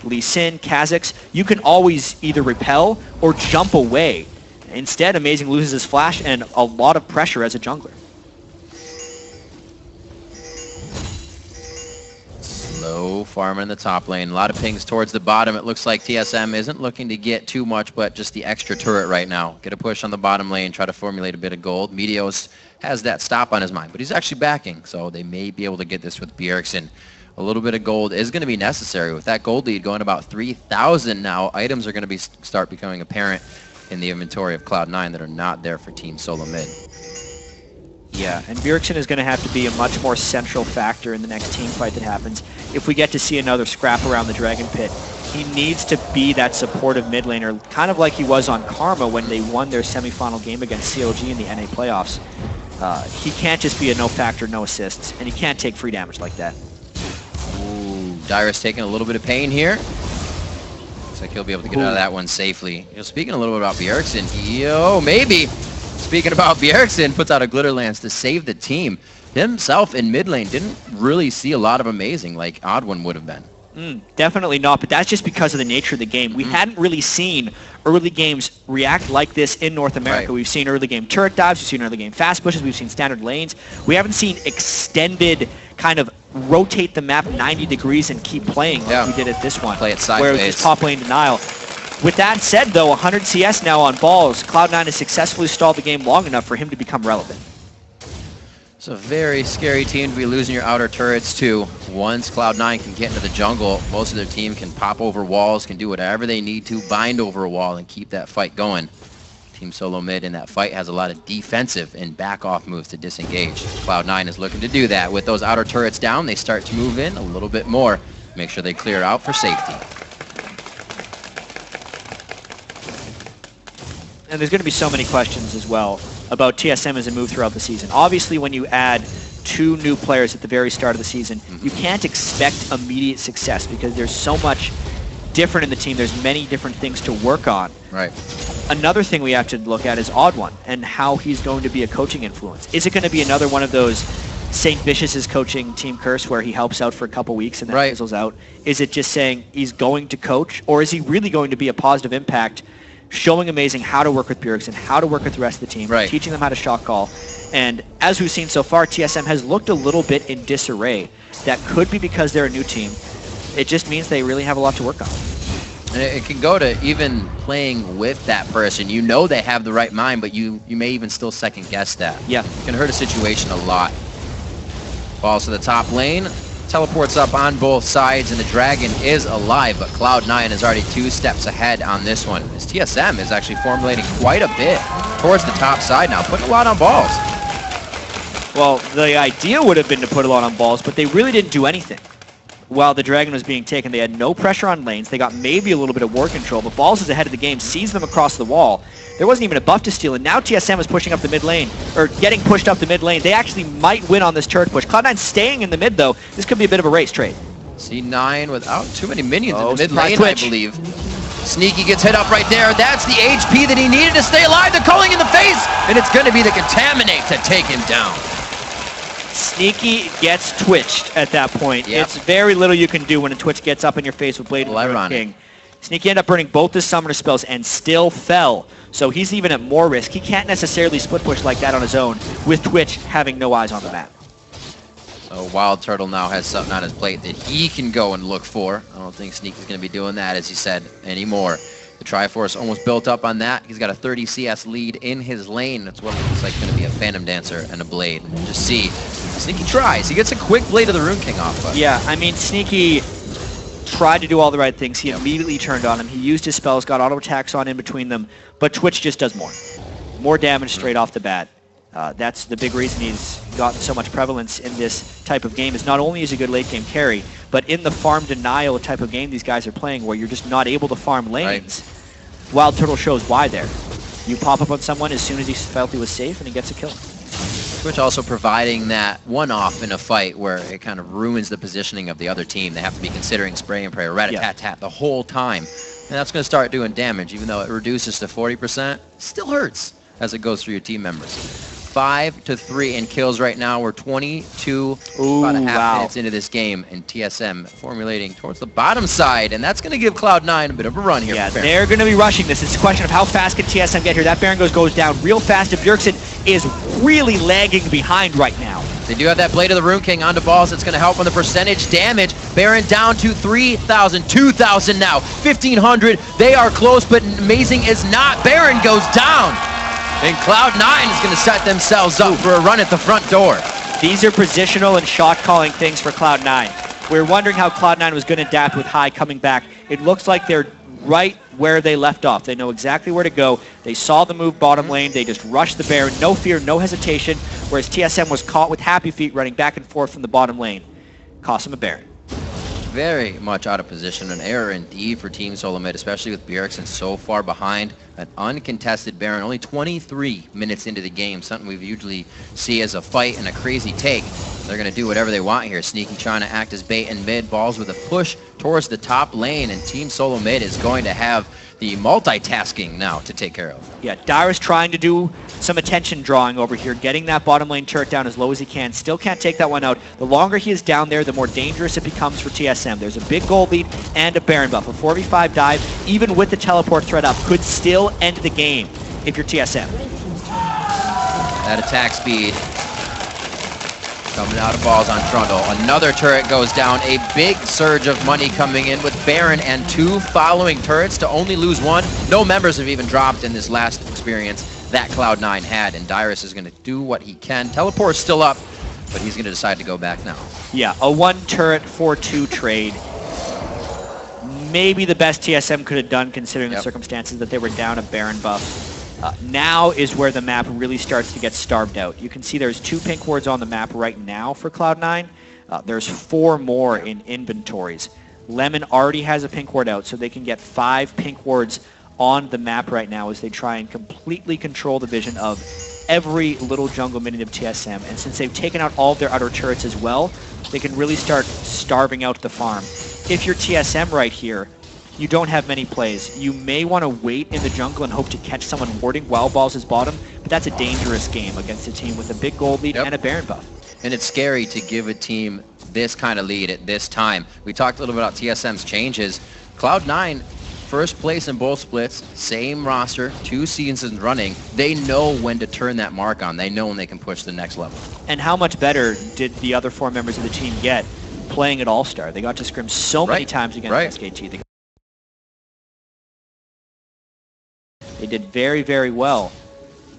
Speaker 2: Lee Sin, Kha'Zix, you can always either repel or jump away. Instead, Amazing loses his flash and a lot of pressure as a jungler.
Speaker 1: Low farm in the top lane. A lot of pings towards the bottom. It looks like TSM isn't looking to get too much, but just the extra turret right now. Get a push on the bottom lane, try to formulate a bit of gold. Meteos has that stop on his mind, but he's actually backing, so they may be able to get this with Bjergsen. A little bit of gold is going to be necessary. With that gold lead going about 3,000 now, items are going to start becoming apparent in the inventory of Cloud9 that are not there for Team Solo Mid.
Speaker 2: Yeah, and Bjergsen is going to have to be a much more central factor in the next team fight that happens. If we get to see another scrap around the Dragon Pit, he needs to be that supportive mid laner, kind of like he was on Karma when they won their semifinal game against COG in the NA playoffs. He can't just be a no factor, no assists, and he can't take free damage like that.
Speaker 1: Ooh, Dyrus taking a little bit of pain here. Looks like he'll be able to get out of that one safely. Speaking a little bit about Bjergsen, maybe. Speaking about Bjergsen, puts out a Glitter Lance to save the team. Himself in mid lane didn't really see a lot of Amazing like Oddone would have been.
Speaker 2: Definitely not, but that's just because of the nature of the game. We hadn't really seen early games react like this in North America. We've seen early game turret dives, we've seen early game fast pushes, we've seen standard lanes. We haven't seen extended kind of rotate the map 90 degrees and keep playing like we did at this one.
Speaker 1: Play it sideways.
Speaker 2: Where it was just top lane denial. With that said, though, 100 CS now on Balls. Cloud9 has successfully stalled the game long enough for him to become relevant.
Speaker 1: It's a very scary team to be losing your outer turrets to. Once Cloud9 can get into the jungle, most of their team can pop over walls, can do whatever they need to, bind over a wall, and keep that fight going. Team Solo Mid in that fight has a lot of defensive and back-off moves to disengage. Cloud9 is looking to do that. With those outer turrets down, they start to move in a little bit more. Make sure they clear out for safety.
Speaker 2: And there's going to be so many questions as well about TSM as a move throughout the season. Obviously, when you add 2 new players at the very start of the season, you can't expect immediate success because there's so much different in the team. There's many different things to work on.
Speaker 1: Right.
Speaker 2: Another thing we have to look at is Odd One and how he's going to be a coaching influence. Is it going to be another one of those St. Vicious' coaching Team Curse where he helps out for a couple weeks and then fizzles out? Is it just saying he's going to coach, or is he really going to be a positive impact, showing Amazing how to work with Bjergsen, how to work with the rest of the team, teaching them how to shot call? And as we've seen so far, TSM has looked a little bit in disarray. That could be because they're a new team. It just means they really have a lot to work on.
Speaker 1: And it can go to even playing with that person. You know they have the right mind, but you may even still second guess that.
Speaker 2: Yeah.
Speaker 1: It can hurt a situation a lot. Balls to the top lane. Teleports up on both sides, and the Dragon is alive, but Cloud9 is already 2 steps ahead on this one. As TSM is actually formulating quite a bit towards the top side now, putting a lot on balls.
Speaker 2: Well, the idea would have been to put a lot on balls, but they really didn't do anything. While the Dragon was being taken, they had no pressure on lanes. They got maybe a little bit of war control, but Balls is ahead of the game, sees them across the wall. There wasn't even a buff to steal, and now TSM is pushing up the mid lane, or getting pushed up the mid lane. They actually might win on this turret push. Cloud9 staying in the mid, though. This could be a bit of a race trade.
Speaker 1: C9 without too many minions in the mid lane, I believe. Sneaky gets hit up right there. That's the HP that he needed to stay alive. They're calling in the face, and it's going to be the Contaminate to take him down.
Speaker 2: Sneaky gets twitched at that point. Yep. It's very little you can do when a twitch gets up in your face with Blade of the King. Sneaky ended up burning both his summoner spells and still fell. So he's even at more risk. He can't necessarily split push like that on his own with Twitch having no eyes on the map.
Speaker 1: So Wild Turtle now has something on his plate that he can go and look for. I don't think Sneaky's going to be doing that, as he said, anymore. The Triforce almost built up on that. He's got a 30 CS lead in his lane. That's what it looks like going to be a Phantom Dancer and a Blade. Just see. Sneaky tries. He gets a quick Blade of the Rune King off. But
Speaker 2: yeah, I mean, Sneaky tried to do all the right things. He immediately turned on him. He used his spells, got auto attacks on in between them, but Twitch just does more. More damage straight off the bat. That's the big reason he's gotten so much prevalence in this type of game, is not only is he a good late game carry, but in the farm denial type of game these guys are playing where you're just not able to farm lanes, Wild Turtle shows why there. You pop up on someone as soon as he felt he was safe and he gets a kill.
Speaker 1: Twitch also providing that one-off in a fight where it kind of ruins the positioning of the other team. They have to be considering spray and pray, rat-a-tat-tat the whole time. And that's going to start doing damage, even though it reduces to 40%. Still hurts as it goes through your team members. 5-3 in kills right now. We're 22 about a half minutes into this game, and TSM formulating towards the bottom side, and that's going to give Cloud9 a bit of a run here.
Speaker 2: Yeah, they're going to be rushing this. It's a question of how fast can TSM get here. That Baron goes down real fast. If Bjergsen is really lagging behind right now.
Speaker 1: They do have that Blade of the Rune King onto balls. It's going to help on the percentage damage. Baron down to 3,000, 2,000 now, 1,500. They are close, but Amazing is not. Baron goes down. And Cloud9 is going to set themselves up for a run at the front door.
Speaker 2: These are positional and shot calling things for Cloud9. We're wondering how Cloud9 was going to adapt with High coming back. It looks like they're right where they left off. They know exactly where to go. They saw the move bottom lane. They just rushed the Baron. No fear, no hesitation. Whereas TSM was caught with Happy Feet running back and forth from the bottom lane. Cost him a Baron.
Speaker 1: Very much out of position. An error indeed for Team Solo Mid, especially with Bjergsen so far behind. An uncontested Baron, only 23 minutes into the game, something we usually see as a fight and a crazy take. They're going to do whatever they want here. Sneaky trying to act as bait in mid, balls with a push towards the top lane, and Team Solo Mid is going to have the multitasking now to take care of.
Speaker 2: Yeah, Dyrus trying to do some attention drawing over here, getting that bottom lane turret down as low as he can. Still can't take that one out. The longer he is down there, the more dangerous it becomes for TSM. There's a big gold lead and a Baron buff. A 4v5 dive, even with the teleport threat up, could still end the game if you're TSM.
Speaker 1: That attack speed coming out of balls on Trundle. Another turret goes down. A big surge of money coming in with Baron and 2 following turrets to only lose 1. No members have even dropped in this last experience that Cloud9 had, and Dyrus is going to do what he can. Teleport's still up, but he's going to decide to go back now.
Speaker 2: Yeah, a 1 turret 4-2 trade. Maybe the best TSM could have done considering the circumstances that they were down a Baron buff. Now is where the map really starts to get starved out. You can see there's 2 pink wards on the map right now for Cloud9. There's 4 more in inventories. Lemon already has a pink ward out, so they can get 5 pink wards on the map right now as they try and completely control the vision of every little jungle minion of TSM. And since they've taken out all of their outer turrets as well, they can really start starving out the farm. If you're TSM right here, you don't have many plays. You may want to wait in the jungle and hope to catch someone warding while Balls is bottom, but that's a dangerous game against a team with a big gold lead and a Baron buff.
Speaker 1: And it's scary to give a team this kind of lead at this time. We talked a little bit about TSM's changes. Cloud9, first place in both splits, same roster, 2 seasons running. They know when to turn that mark on. They know when they can push to the next level.
Speaker 2: And how much better did the other 4 members of the team get playing at All-Star? They got to scrim so many times against SKT. They did very, very well.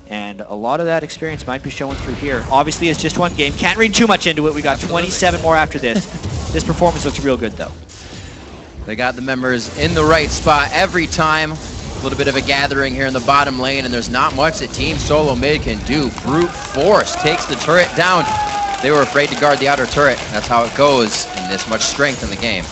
Speaker 2: And a lot of that experience might be showing through here. Obviously, it's just 1 game. Can't read too much into it. We got 27 more after this. This performance looks real good, though.
Speaker 1: They got the members in the right spot every time. A little bit of a gathering here in the bottom lane, and there's not much that Team Solo Mid can do. Brute Force takes the turret down. They were afraid to guard the outer turret. That's how it goes, and this much strength in the game.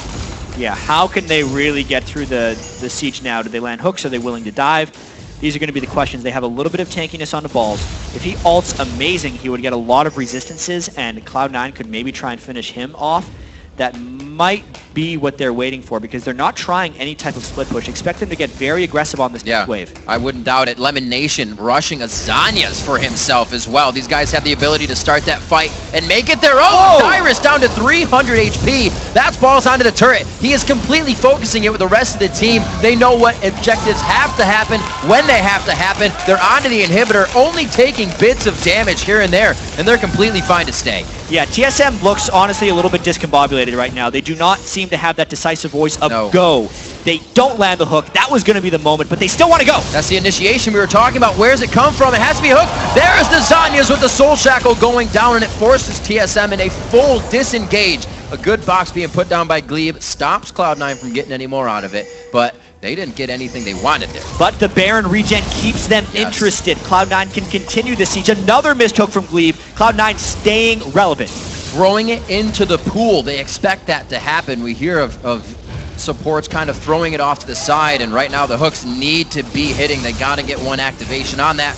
Speaker 2: Yeah, how can they really get through the siege now? Do they land hooks? Are they willing to dive? These are going to be the questions. They have a little bit of tankiness on the balls. If he ults amazing, he would get a lot of resistances, and Cloud9 could maybe try and finish him off. That might be what they're waiting for, because they're not trying any type of split push. Expect them to get very aggressive on this next wave.
Speaker 1: I wouldn't doubt it. Lemon Nation rushing Azanias for himself as well. These guys have the ability to start that fight and make it their own. Tyrus down to 300 HP. That's Balls onto the turret. He is completely focusing it with the rest of the team. They know what objectives have to happen, when they have to happen. They're onto the inhibitor, only taking bits of damage here and there, and they're completely fine to stay.
Speaker 2: Yeah, TSM looks honestly a little bit discombobulated right now. They do not seem to have that decisive voice of go. They don't land the hook. That was going to be the moment, but they still want to go.
Speaker 1: That's the initiation we were talking about. Where's it come from? It has to be a hook. There's the Zanyas with the Soul Shackle going down, and it forces TSM in a full disengage. A good box being put down by Glebe stops Cloud9 from getting any more out of it, but they didn't get anything they wanted there.
Speaker 2: But the Baron regen keeps them interested. Cloud9 can continue the siege. Another missed hook from Glebe. Cloud9 staying relevant.
Speaker 1: Throwing it into the pool. They expect that to happen. We hear of supports kind of throwing it off to the side, and right now the hooks need to be hitting. They got to get 1 activation on that.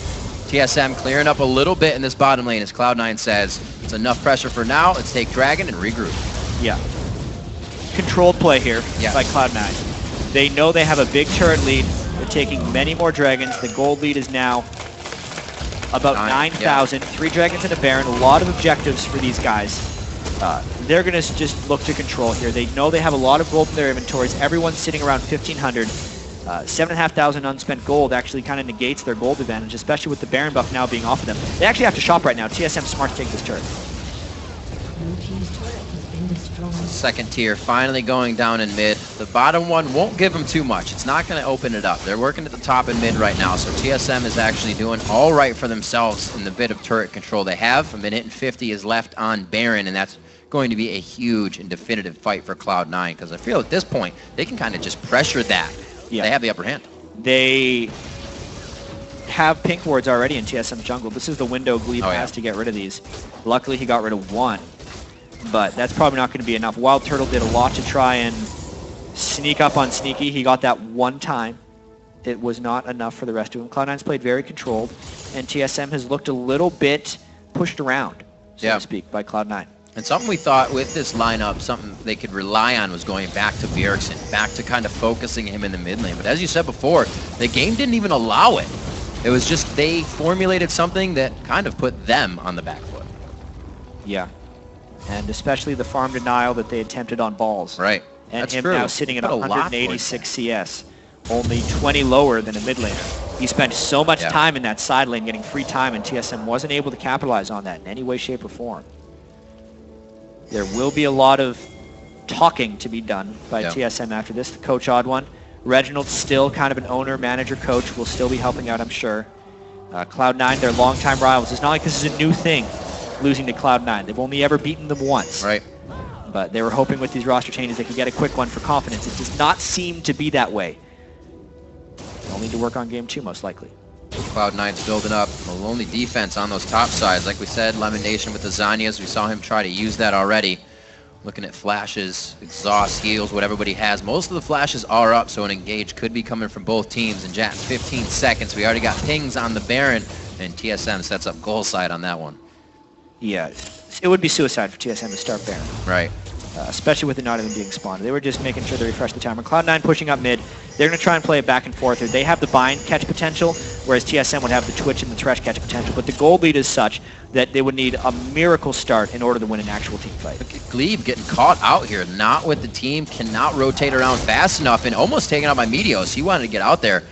Speaker 1: TSM clearing up a little bit in this bottom lane as Cloud9 says, it's enough pressure for now. Let's take Dragon and regroup.
Speaker 2: Yeah. Controlled play here by Cloud9. They know they have a big turret lead. They're taking many more dragons. The gold lead is now about 9,000. 3 dragons and a Baron. A lot of objectives for these guys. They're going to just look to control here. They know they have a lot of gold in their inventories. Everyone's sitting around 1,500. 7,500 unspent gold actually kind of negates their gold advantage, especially with the Baron buff now being off of them. They actually have to shop right now. TSM smart to take this turret.
Speaker 1: Second tier finally going down in mid. The bottom one won't give them too much. It's not going to open it up. They're working at the top and mid right now, so TSM is actually doing all right for themselves in the bit of turret control they have. A minute and 50 is left on Baron, and that's going to be a huge and definitive fight for Cloud9, because I feel at this point they can kind of just pressure that. Yeah. They have the upper hand.
Speaker 2: They have pink wards already in TSM jungle. This is the window Glebe has to get rid of these. Luckily he got rid of 1. But that's probably not going to be enough. Wild Turtle did a lot to try and sneak up on Sneaky. He got that 1 time. It was not enough for the rest of them. Cloud9's played very controlled, and TSM has looked a little bit pushed around, so to speak, by Cloud9.
Speaker 1: And something we thought with this lineup, something they could rely on was going back to Bjergsen, back to kind of focusing him in the mid lane. But as you said before, the game didn't even allow it. It was just they formulated something that kind of put them on the back foot.
Speaker 2: Yeah. And especially the farm denial that they attempted on Balls.
Speaker 1: Right.
Speaker 2: And
Speaker 1: That's
Speaker 2: him
Speaker 1: true.
Speaker 2: now sitting at 186 CS, only 20 lower than a mid laner. He spent so much time in that side lane getting free time, and TSM wasn't able to capitalize on that in any way, shape, or form. There will be a lot of talking to be done by TSM after this. The coach Odd One. Reginald's still kind of an owner, manager, coach. Will still be helping out, I'm sure. Cloud9, they're longtime rivals. It's not like this is a new thing, losing to Cloud9. They've only ever beaten them once.
Speaker 1: Right.
Speaker 2: But they were hoping with these roster changes they could get a quick one for confidence. It does not seem to be that way. They'll need to work on game 2, most likely.
Speaker 1: Cloud9's building up a lonely defense on those top sides. Like we said, Lemon Nation with the Zanyas, we saw him try to use that already. Looking at flashes, exhaust, heals, what everybody has. Most of the flashes are up, so an engage could be coming from both teams. And Jat, 15 seconds. We already got pings on the Baron, and TSM sets up goal side on that one.
Speaker 2: Yeah, it would be suicide for TSM to start Baron.
Speaker 1: Right.
Speaker 2: Especially with it not even being spawned. They were just making sure they refresh the timer. Cloud9 pushing up mid. They're going to try and play it back and forth. They have the bind catch potential, whereas TSM would have the Twitch and the Thresh catch potential. But the gold lead is such that they would need a miracle start in order to win an actual team fight.
Speaker 1: Look at Glebe getting caught out here, not with the team, cannot rotate around fast enough, and almost taken out by Meteos. He wanted to get out there.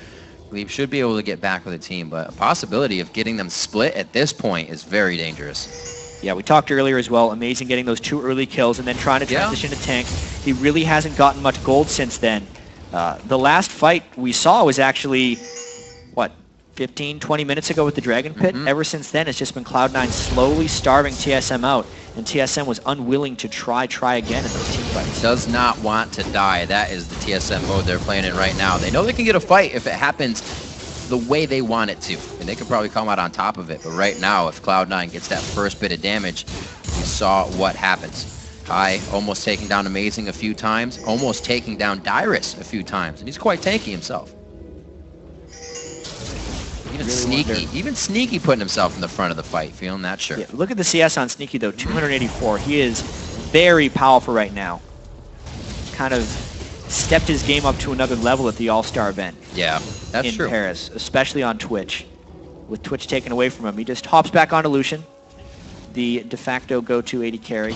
Speaker 1: Glebe should be able to get back with the team, but a possibility of getting them split at this point is very dangerous.
Speaker 2: Yeah, we talked earlier as well. Amazing getting those 2 early kills and then trying to transition to tank. He really hasn't gotten much gold since then. The last fight we saw was actually, what, 15, 20 minutes ago with the Dragon Pit? Ever since then, it's just been Cloud9 slowly starving TSM out, and TSM was unwilling to try again in those team fights.
Speaker 1: Does not want to die. That is the TSM mode they're playing in right now. They know they can get a fight if it happens the way they want it to, and they could probably come out on top of it. But right now, if Cloud9 gets that first bit of damage, you saw what happens. Kai almost taking down Amazing a few times, almost taking down Dyrus a few times, and he's quite tanky himself. Even Sneaky putting himself in the front of the fight, feeling that sure.
Speaker 2: Yeah, look at the CS on Sneaky though, 284. He is very powerful right now. Kind of stepped his game up to another level at the All-Star event.
Speaker 1: Yeah, that's true.
Speaker 2: In Paris, especially on Twitch. With Twitch taken away from him, he just hops back onto Lucian, the de facto go-to AD carry.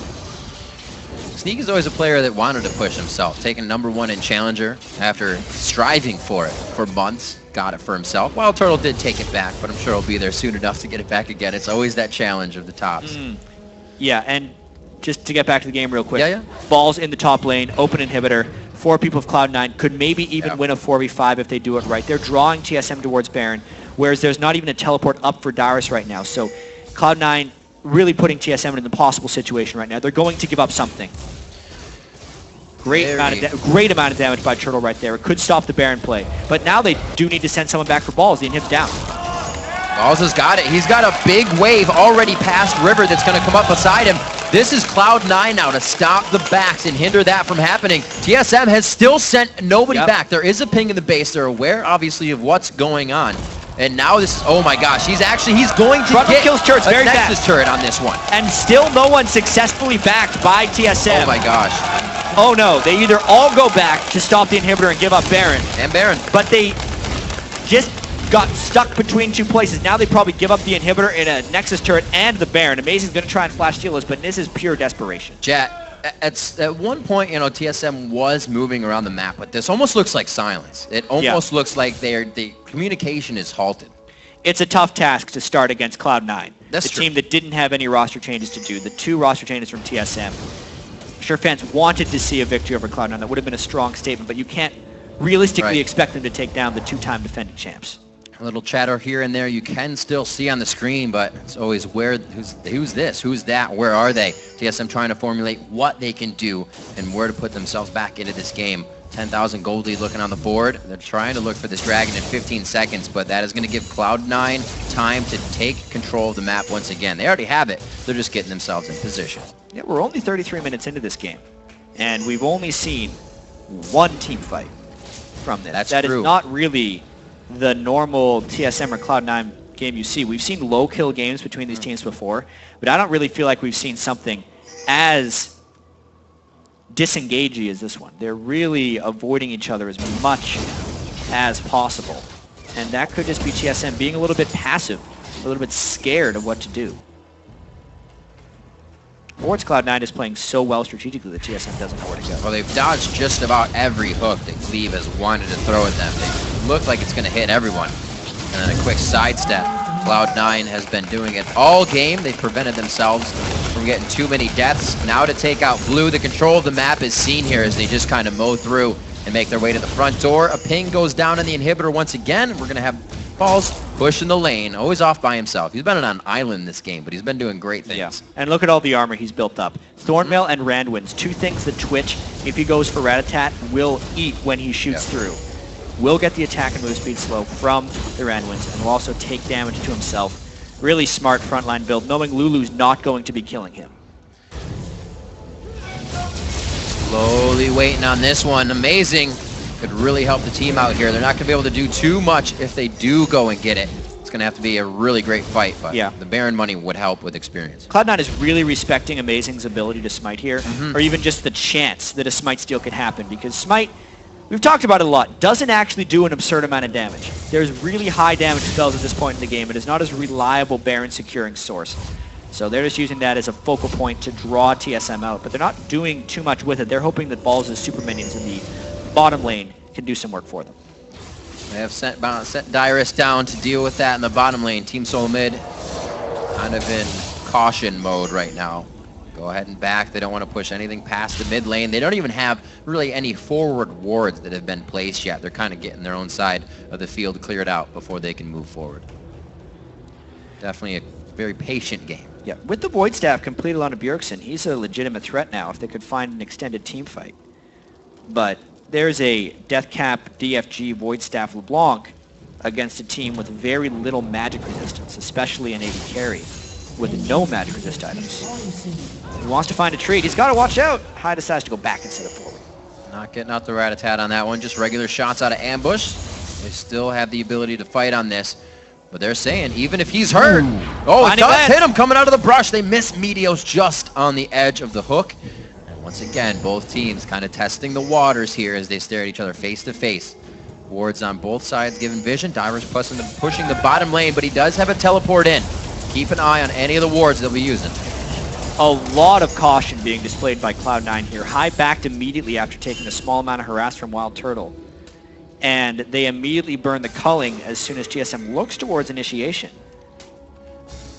Speaker 1: Sneak is always a player that wanted to push himself, taking #1 in Challenger after striving for it for months, got it for himself. Wild Turtle did take it back, but I'm sure he'll be there soon enough to get it back again. It's always that challenge of the tops.
Speaker 2: Yeah, and just to get back to the game real quick,
Speaker 1: Yeah.
Speaker 2: Balls in the top lane, open inhibitor, 4 people of Cloud9 could maybe even win a 4v5 if they do it right. They're drawing TSM towards Baron, whereas there's not even a teleport up for Dyrus right now. So Cloud9 really putting TSM in an impossible situation right now. They're going to give up something. Great amount of damage by Turtle right there. It could stop the Baron play. But now they do need to send someone back for Balls. The inhib's down.
Speaker 1: Balls has got it. He's got a big wave already past River that's going to come up beside him. This is Cloud9 now to stop the backs and hinder that from happening. TSM has still sent nobody back. There is a ping in the base. They're aware, obviously, of what's going on. And now this is, oh my gosh, he's going to get
Speaker 2: kills turrets
Speaker 1: a
Speaker 2: very
Speaker 1: Nexus
Speaker 2: fast.
Speaker 1: turret on this one.
Speaker 2: And still no one successfully backed by TSM.
Speaker 1: Oh my gosh.
Speaker 2: Oh no, they either all go back to stop the inhibitor and give up Baron.
Speaker 1: And Baron.
Speaker 2: But they just got stuck between 2 places. Now they probably give up the inhibitor in a Nexus turret and the Baron. Amazing's going to try and flash steal us, but this is pure desperation.
Speaker 1: Jet, at one point, you know, TSM was moving around the map, but this almost looks like silence. It almost looks like the communication is halted.
Speaker 2: It's a tough task to start against Cloud9.
Speaker 1: That's
Speaker 2: the
Speaker 1: true.
Speaker 2: team that didn't have any roster changes to do. The 2 roster changes from TSM. I'm sure fans wanted to see a victory over Cloud9. That would have been a strong statement, but you can't realistically expect them to take down the 2-time defending champs.
Speaker 1: A little chatter here and there you can still see on the screen, but it's always who's this, who's that, where are they? TSM trying to formulate what they can do and where to put themselves back into this game. 10,000 gold lead looking on the board. They're trying to look for this dragon in 15 seconds, but that is going to give Cloud9 time to take control of the map once again. They already have it. They're just getting themselves in position.
Speaker 2: Yeah, we're only 33 minutes into this game, and we've only seen 1 team fight from this.
Speaker 1: That's
Speaker 2: true. That is not really the normal TSM or Cloud9 game you see. We've seen low kill games between these teams before, but I don't really feel like we've seen something as disengagey as this one. They're really avoiding each other as much as possible, and that could just be TSM being a little bit passive, a little bit scared of what to do. Or it's Cloud9 is playing so well strategically that TSM doesn't know where to go.
Speaker 1: Well, they've dodged just about every hook that Cleve has wanted to throw at them. They look like it's going to hit everyone. And then a quick sidestep. Cloud9 has been doing it all game. They've prevented themselves from getting too many deaths. Now to take out Blue, the control of the map is seen here as they just kind of mow through and make their way to the front door. A ping goes down on the inhibitor once again. We're going to have Balls pushing the lane, always off by himself. He's been on an island this game, but he's been doing great things.
Speaker 2: Yeah. And look at all the armor he's built up. Thornmail and Randwinds, 2 things that Twitch, if he goes for Rat-a-tat, will eat when he shoots through. will get the attack and move speed slow from the Renwins, and will also take damage to himself. Really smart frontline build, knowing Lulu's not going to be killing him.
Speaker 1: Slowly waiting on this one. Amazing. Could really help the team out here. They're not going to be able to do too much if they do go and get it. It's going to have to be a really great fight, but
Speaker 2: yeah,
Speaker 1: the Baron money would help with experience.
Speaker 2: Cloud9 is really respecting Amazing's ability to smite here, or even just the chance that a smite steal could happen, because smite, we've talked about it a lot, doesn't actually do an absurd amount of damage. There's really high damage spells at this point in the game. It is not as reliable Baron securing source. So they're just using that as a focal point to draw TSM out, but they're not doing too much with it. They're hoping that Balls' super minions in the bottom lane can do some work for them.
Speaker 1: They have sent Dyrus down to deal with that in the bottom lane. Team Soul Mid kind of in caution mode right now. Go ahead and back. They don't want to push anything past the mid lane. They don't even have really any forward wards that have been placed yet. They're kind of getting their own side of the field cleared out before they can move forward. Definitely a very patient game.
Speaker 2: Yeah, with the Void Staff completed on Bjergsen, he's a legitimate threat now if they could find an extended team fight. But there's a Death Cap DFG Void Staff LeBlanc against a team with very little magic resistance, especially an AD carry with no magic resist items. He wants to find a trade. He's got to watch out. High decides to go back instead of forward.
Speaker 1: Not getting out the rat-a-tat on that one. Just regular shots out of ambush. They still have the ability to fight on this. But they're saying, even if he's hurt, oh, it does hit him coming out of the brush. They miss Meteos just on the edge of the hook. And once again, both teams kind of testing the waters here as they stare at each other face to face. Wards on both sides given vision. Dyrus pushing the bottom lane, but he does have a teleport in. Keep an eye on any of the wards they'll be using.
Speaker 2: A lot of caution being displayed by Cloud9 here. High backed immediately after taking a small amount of harass from Wild Turtle. And they immediately burn the culling as soon as TSM looks towards initiation.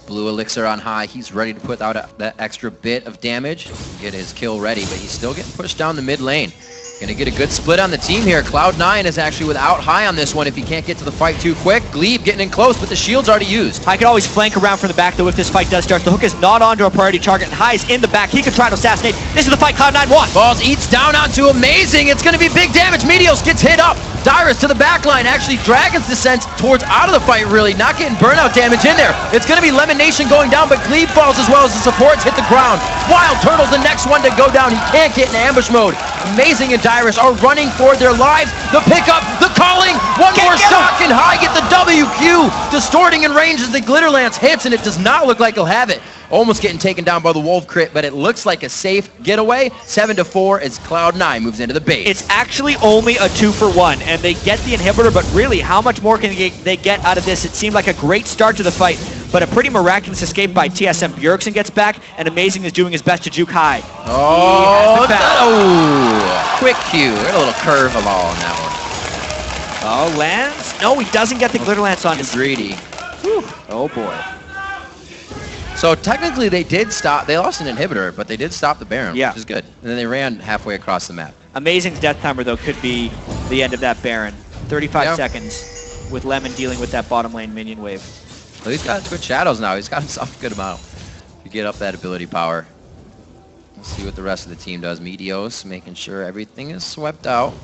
Speaker 1: Blue Elixir on high. He's ready to put out that extra bit of damage. Get his kill ready, but he's still getting pushed down the mid lane. Gonna get a good split on the team here. Cloud9 is actually without high on this one if he can't get to the fight too quick. Glebe getting in close, but the shield's already used.
Speaker 2: High can always flank around from the back, though, if this fight does start. The hook is not onto a priority target, and High's in the back. He can try to assassinate. This is the fight Cloud9 wants.
Speaker 1: Balls eats down onto Amazing. It's gonna be big damage. Meteos gets hit up. Dyrus to the back line. Actually, Dragon's descent towards out of the fight, really. Not getting burnout damage in there. It's gonna be Lemon Nation going down, but Glebe falls as well as the supports hit the ground. Wild Turtle's the next one to go down. He can't get in ambush mode. Amazing and Dyrus are running for their lives. The pickup, the calling, one more stock, and High get the WQ. Distorting in range as the Glitter Lance hits, and it does not look like he'll have it. Almost getting taken down by the Wolf crit, but it looks like a safe getaway. 7-4 as Cloud9 moves into the base.
Speaker 2: It's actually only a 2-for-1, and they get the inhibitor, but really, how much more can they get out of this? It seemed like a great start to the fight, but a pretty miraculous escape by TSM. Bjergsen gets back, and Amazing is doing his best to juke High.
Speaker 1: Oh, quick cue. Got a little curve along that one.
Speaker 2: Oh, lands? No, he doesn't get the Glitter Lance on his.
Speaker 1: Greedy.
Speaker 2: Whew. Oh, boy.
Speaker 1: So technically they did stop, they lost an inhibitor, but they did stop the Baron,
Speaker 2: yeah,
Speaker 1: which is good. And then they ran halfway across the map.
Speaker 2: Amazing's death timer, though, could be the end of that Baron. 35 seconds with Lemon dealing with that bottom lane minion wave.
Speaker 1: Well, he's got good shadows now. He's got himself a good amount to get up that ability power. We'll see what the rest of the team does. Meteos making sure everything is swept out.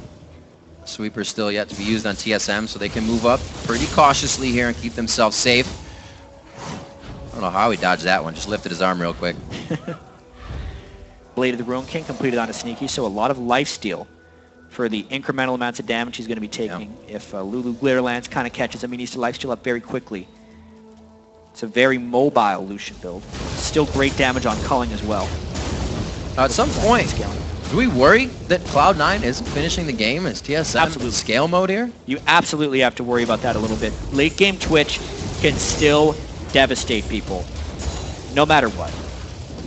Speaker 1: Sweeper's still yet to be used on TSM, so they can move up pretty cautiously here and keep themselves safe. I don't know how he dodged that one. Just lifted his arm real quick.
Speaker 2: Blade of the Ruin King completed on a Sneaky, so a lot of lifesteal for the incremental amounts of damage he's going to be taking. If Lulu Glitter Lance kind of catches him, he needs to lifesteal up very quickly. It's a very mobile Lucian build. Still great damage on culling as well.
Speaker 1: At some point, do we worry that Cloud9 isn't finishing the game as TSM in scale mode here?
Speaker 2: You absolutely have to worry about that a little bit. Late game Twitch can still devastate people, no matter what.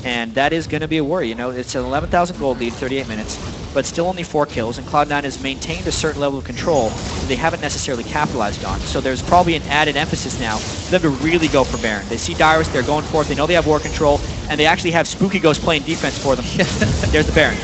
Speaker 2: And that is going to be a worry. You know, it's an 11,000 gold lead, 38 minutes, but still only 4 kills, and Cloud9 has maintained a certain level of control that they haven't necessarily capitalized on. So there's probably an added emphasis now for them to really go for Baron. They see Dyrus, they're going for it, they know they have war control, and they actually have Spooky Ghost playing defense for them. There's the Baron.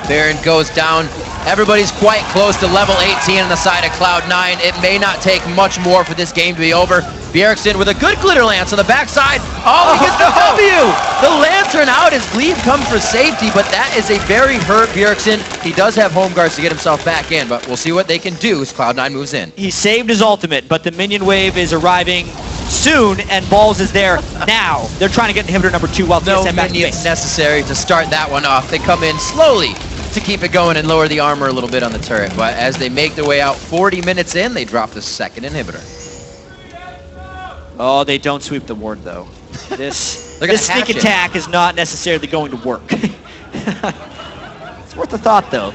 Speaker 1: Baron goes down. Everybody's quite close to level 18 on the side of Cloud9. It may not take much more for this game to be over. Bjergsen with a good glitter lance on the backside. Oh, he gets the W! The lantern out as Glebe comes for safety, but that is a very hurt Bjergsen. He does have home guards to get himself back in, but we'll see what they can do as Cloud9 moves in.
Speaker 2: He saved his ultimate, but the minion wave is arriving soon, and Balls is there now. They're trying to get inhibitor number 2 while
Speaker 1: No
Speaker 2: TSM back to
Speaker 1: minions
Speaker 2: base.
Speaker 1: necessary to start that one off. They come in slowly to keep it going and lower the armor a little bit on the turret, but as they make their way out 40 minutes in, they drop the second inhibitor.
Speaker 2: Oh, they don't sweep the ward, though. This
Speaker 1: They're gonna
Speaker 2: sneak
Speaker 1: hatch it.
Speaker 2: attack is not necessarily going to work. It's worth a thought, though.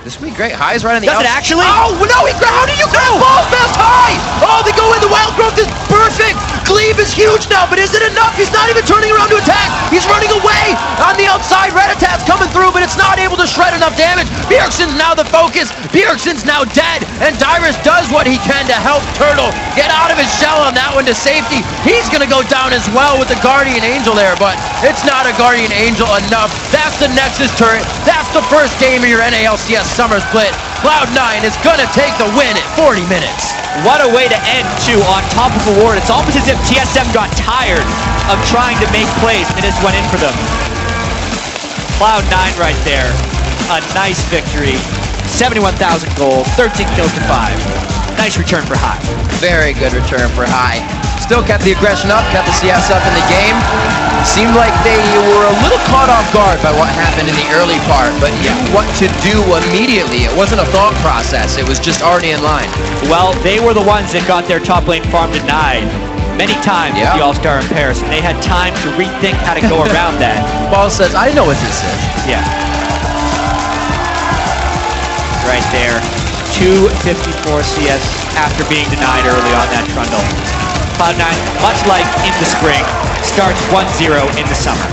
Speaker 1: This would be great. High's right on the
Speaker 2: Does it
Speaker 1: outside.
Speaker 2: actually?
Speaker 1: Oh, no, how did you grab ball fast high? Oh, they go in. The wild growth is perfect. Glebe is huge now, but is it enough? He's not even turning around to attack. He's running away on the outside. Red attack's coming through, but it's not able to shred enough damage. Bjergsen's now the focus. Bjergsen's now dead, and Dyrus does what he can to help Turtle get out of his shell on that one to safety. He's going to go down as well with the Guardian Angel there, but it's not a Guardian Angel enough. That's the Nexus turret. That's the first game of your NALCS Summer Split. Cloud9 is going to take the win at 40 minutes.
Speaker 2: What a way to end, too, on top of a ward. It's almost as if TSM got tired of trying to make plays, and it just went in for them. Cloud9 right there. A nice victory. 71,000 gold, 13 kills to 5. Nice return for High.
Speaker 1: Very good return for High. Still kept the aggression up, kept the CS up in the game. Seemed like they were a little caught off guard by what happened in the early part, but knew what to do immediately. It wasn't a thought process, it was just already in line.
Speaker 2: Well, they were the ones that got their top lane farm denied many times with the All-Star in Paris, and they had time to rethink how to go around that.
Speaker 1: Ball says, I know what this is.
Speaker 2: Yeah. Right there. 254 CS after being denied early on that Trundle. Cloud9, much like in the spring, starts 1-0 in the summer.